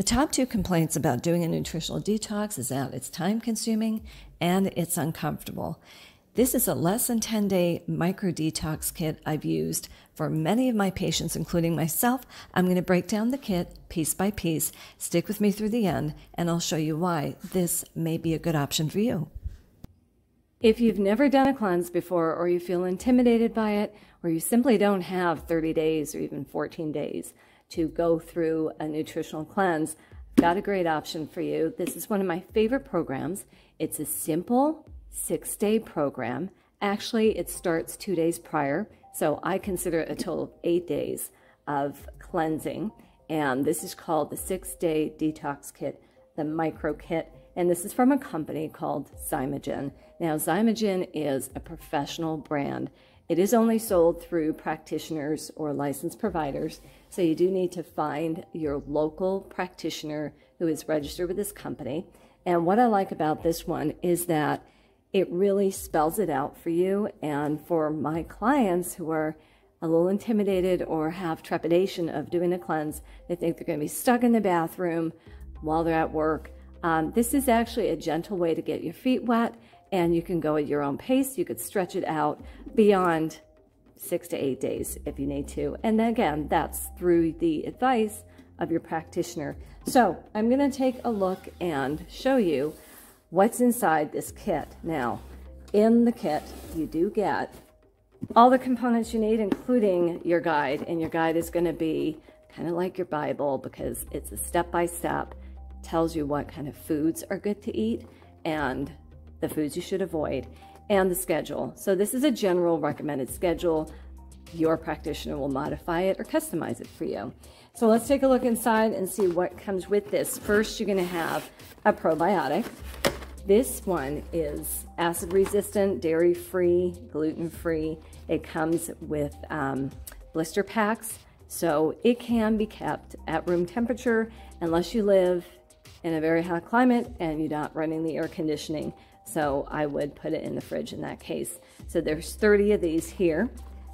The top two complaints about doing a nutritional detox is that it's time-consuming and it's uncomfortable. This is a less than 10-day micro detox kit I've used for many of my patients, including myself. I'm going to break down the kit piece by piece. Stick with me through the end, and I'll show you why this may be a good option for you. If you've never done a cleanse before, or you feel intimidated by it, or you simply don't have 30 days or even 14 days to go through a nutritional cleanse, I've got a great option for you. This is one of my favorite programs. It's a simple 6-day program. Actually, it starts 2 days prior, so I consider it a total of 8 days of cleansing. And this is called the 6-day detox kit, the micro kit. And this is from a company called Xymogen. Now, Xymogen is a professional brand. It is only sold through practitioners or licensed providers, so you do need to find your local practitioner who is registered with this company. And what I like about this one is that it really spells it out for you. And for my clients who are a little intimidated or have trepidation of doing a cleanse, they think they're going to be stuck in the bathroom while they're at work. This is actually a gentle way to get your feet wet, and you can go at your own pace. You could stretch it out beyond 6 to 8 days if you need to. And then again, that's through the advice of your practitioner. So I'm going to take a look and show you what's inside this kit. Now, in the kit, you do get all the components you need, including your guide. And your guide is going to be kind of like your Bible, because it's a step-by-step, tells you what kind of foods are good to eat and the foods you should avoid, and the schedule. So this is a general recommended schedule. Your practitioner will modify it or customize it for you. So let's take a look inside and see what comes with this. First, you're going to have a probiotic. This one is acid resistant, dairy free, gluten free. It comes with blister packs, so it can be kept at room temperature unless you live in a very hot climate and you're not running the air conditioning. So I would put it in the fridge in that case. So there's 30 of these here.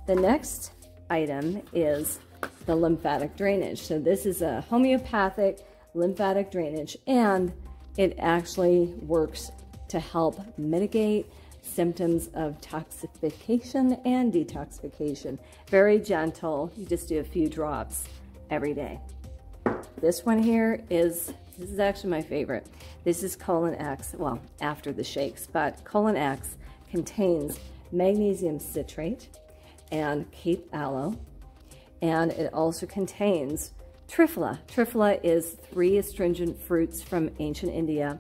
The next item is the lymphatic drainage. So this is a homeopathic lymphatic drainage, and it actually works to help mitigate symptoms of toxification and detoxification. Very gentle. You just do a few drops every day. This one here is actually my favorite. This is ColonX, well, after the shakes, but ColonX contains magnesium citrate and Cape aloe, and it also contains Triphala. Triphala is 3 astringent fruits from ancient India.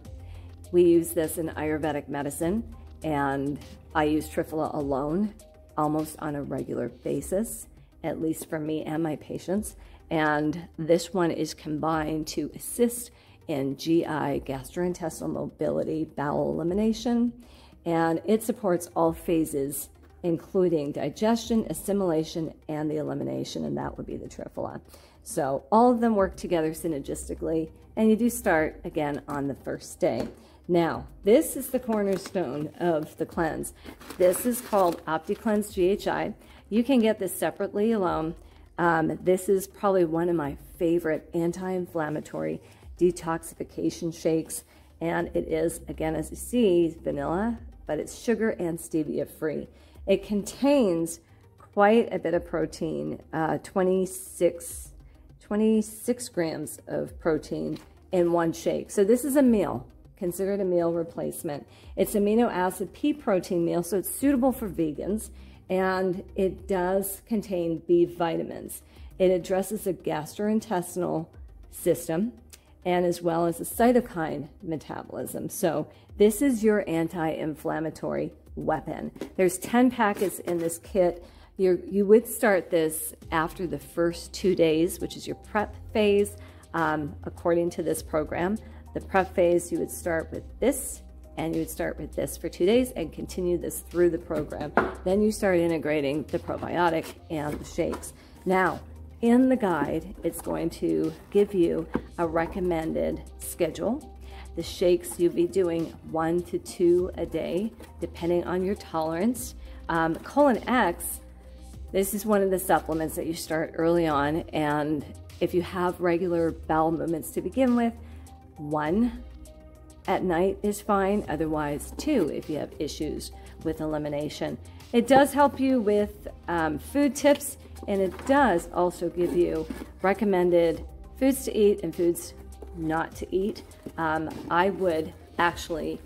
We use this in Ayurvedic medicine, and I use Triphala alone almost on a regular basis, at least for me and my patients. And this one is combined to assist in GI, gastrointestinal mobility, bowel elimination, and it supports all phases, including digestion, assimilation, and the elimination, and that would be the Triphala. So all of them work together synergistically, and you do start again on the first day. Now, this is the cornerstone of the cleanse. This is called OptiCleanse GHI. You can get this separately alone. This is probably one of my favorite anti-inflammatory detoxification shakes, and it is, again, as you see, vanilla, but it's sugar and stevia free. It contains quite a bit of protein, 26 grams of protein in one shake. So this is a meal, considered a meal replacement. It's amino acid pea protein meal, so it's suitable for vegans, and it does contain B vitamins. It addresses the gastrointestinal system and as well as the cytokine metabolism. So this is your anti-inflammatory weapon. There's 10 packets in this kit. You would start this after the first 2 days, which is your prep phase, according to this program. The prep phase, you would start with this, and you would start with this for 2 days and continue this through the program. Then you start integrating the probiotic and the shakes. Now, in the guide, it's going to give you a recommended schedule. The shakes, you'll be doing 1 to 2 a day, depending on your tolerance. ColonX, this is one of the supplements that you start early on, and if you have regular bowel movements to begin with, 1 at night is fine. Otherwise 2 if you have issues with elimination. It does help you with food tips, and it does also give you recommended foods to eat and foods not to eat. I would actually,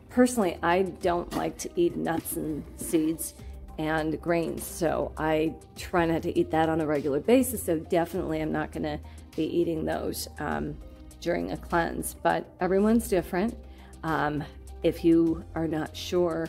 personally, I don't like to eat nuts and seeds and grains, so I try not to eat that on a regular basis, so definitely I'm not going to be eating those during a cleanse, but everyone's different. If you are not sure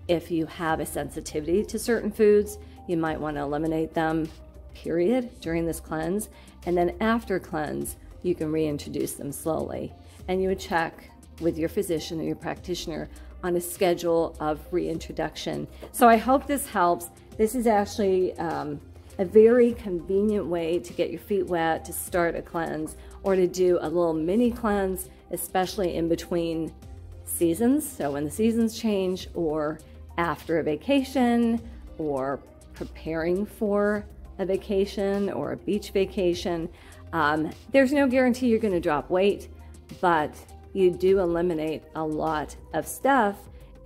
if you have a sensitivity to certain foods, you might want to eliminate them, period, during this cleanse, and then after cleanse, you can reintroduce them slowly. And you would check with your physician or your practitioner on a schedule of reintroduction. So I hope this helps. This is actually a very convenient way to get your feet wet, to start a cleanse, or to do a little mini cleanse, especially in between seasons. So when the seasons change, or after a vacation, or preparing for a vacation or a beach vacation. There's no guarantee you're going to drop weight, but you do eliminate a lot of stuff,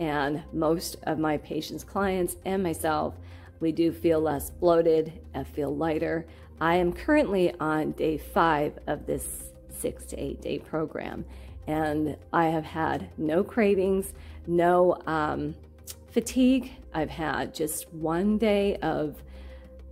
and most of my patients, clients, and myself, we do feel less bloated and feel lighter. I am currently on day 5 of this 6 to 8 day program, and I have had no cravings, no fatigue. I've had just 1 day of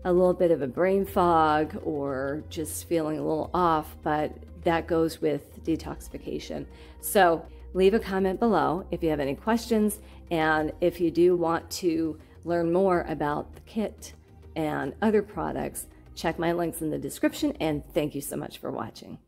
a little bit of a brain fog or just feeling a little off, but that goes with detoxification. So leave a comment below if you have any questions, and if you do want to learn more about the kit and other products, check my links in the description, and thank you so much for watching.